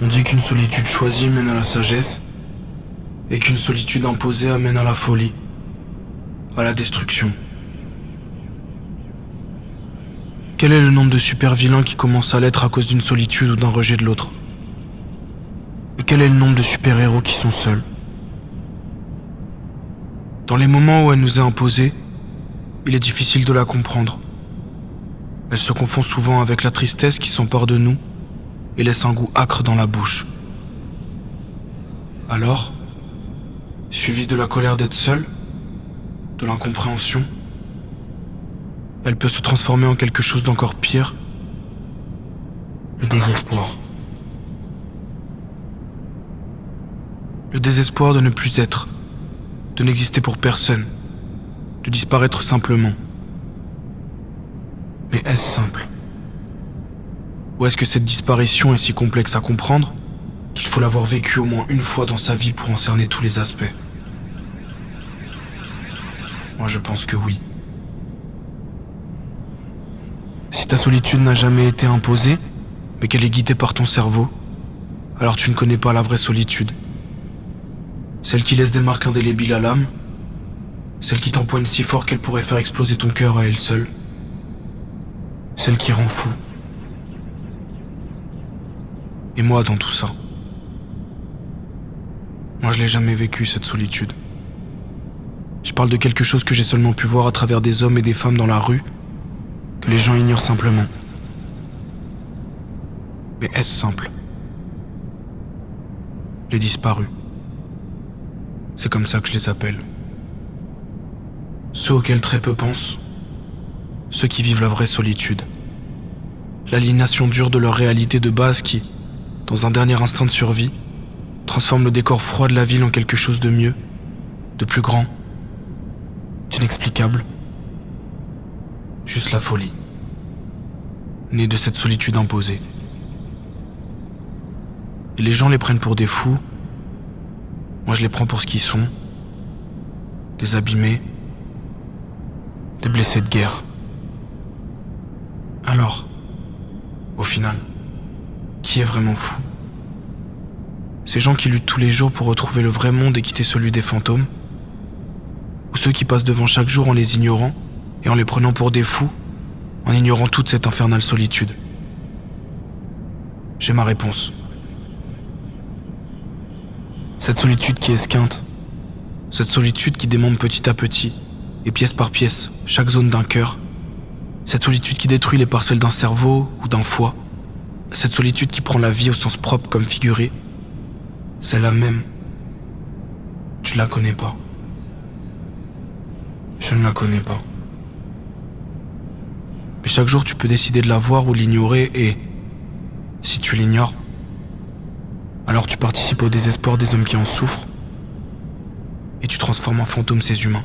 On dit qu'une solitude choisie mène à la sagesse et qu'une solitude imposée amène à la folie, à la destruction. Quel est le nombre de super-vilains qui commencent à l'être à cause d'une solitude ou d'un rejet de l'autre? Et quel est le nombre de super-héros qui sont seuls? Dans les moments où elle nous est imposée, il est difficile de la comprendre. Elle se confond souvent avec la tristesse qui s'empare de nous et laisse un goût âcre dans la bouche. Alors, suivi de la colère d'être seule, de l'incompréhension, elle peut se transformer en quelque chose d'encore pire, le désespoir. Le désespoir de ne plus être, de n'exister pour personne, de disparaître simplement. Mais est-ce simple? Ou est-ce que cette disparition est si complexe à comprendre qu'il faut l'avoir vécue au moins une fois dans sa vie pour en cerner tous les aspects? Moi je pense que oui. Si ta solitude n'a jamais été imposée, mais qu'elle est guidée par ton cerveau, alors tu ne connais pas la vraie solitude. Celle qui laisse des marques indélébiles à l'âme, celle qui t'empoigne si fort qu'elle pourrait faire exploser ton cœur à elle seule, celle qui rend fou. Et moi dans tout ça, moi je l'ai jamais vécu cette solitude. Je parle de quelque chose que j'ai seulement pu voir à travers des hommes et des femmes dans la rue, que les gens ignorent simplement. Mais est-ce simple? Les disparus. C'est comme ça que je les appelle. Ceux auxquels très peu pensent, ceux qui vivent la vraie solitude. L'aliénation dure de leur réalité de base qui, dans un dernier instinct de survie, transforme le décor froid de la ville en quelque chose de mieux, de plus grand, d'inexplicable. Juste la folie, née de cette solitude imposée. Et les gens les prennent pour des fous, moi je les prends pour ce qu'ils sont, des abîmés, des blessés de guerre. Alors, au final, qui est vraiment fou? Ces gens qui luttent tous les jours pour retrouver le vrai monde et quitter celui des fantômes? Ou ceux qui passent devant chaque jour en les ignorant et en les prenant pour des fous, en ignorant toute cette infernale solitude? J'ai ma réponse. Cette solitude qui esquinte, cette solitude qui démonte petit à petit, et pièce par pièce, chaque zone d'un cœur, cette solitude qui détruit les parcelles d'un cerveau ou d'un foie, cette solitude qui prend la vie au sens propre comme figuré, celle-là même, tu la connais pas. Je ne la connais pas. Mais chaque jour tu peux décider de la voir ou l'ignorer et, si tu l'ignores, alors tu participes au désespoir des hommes qui en souffrent et tu transformes en fantôme ces humains.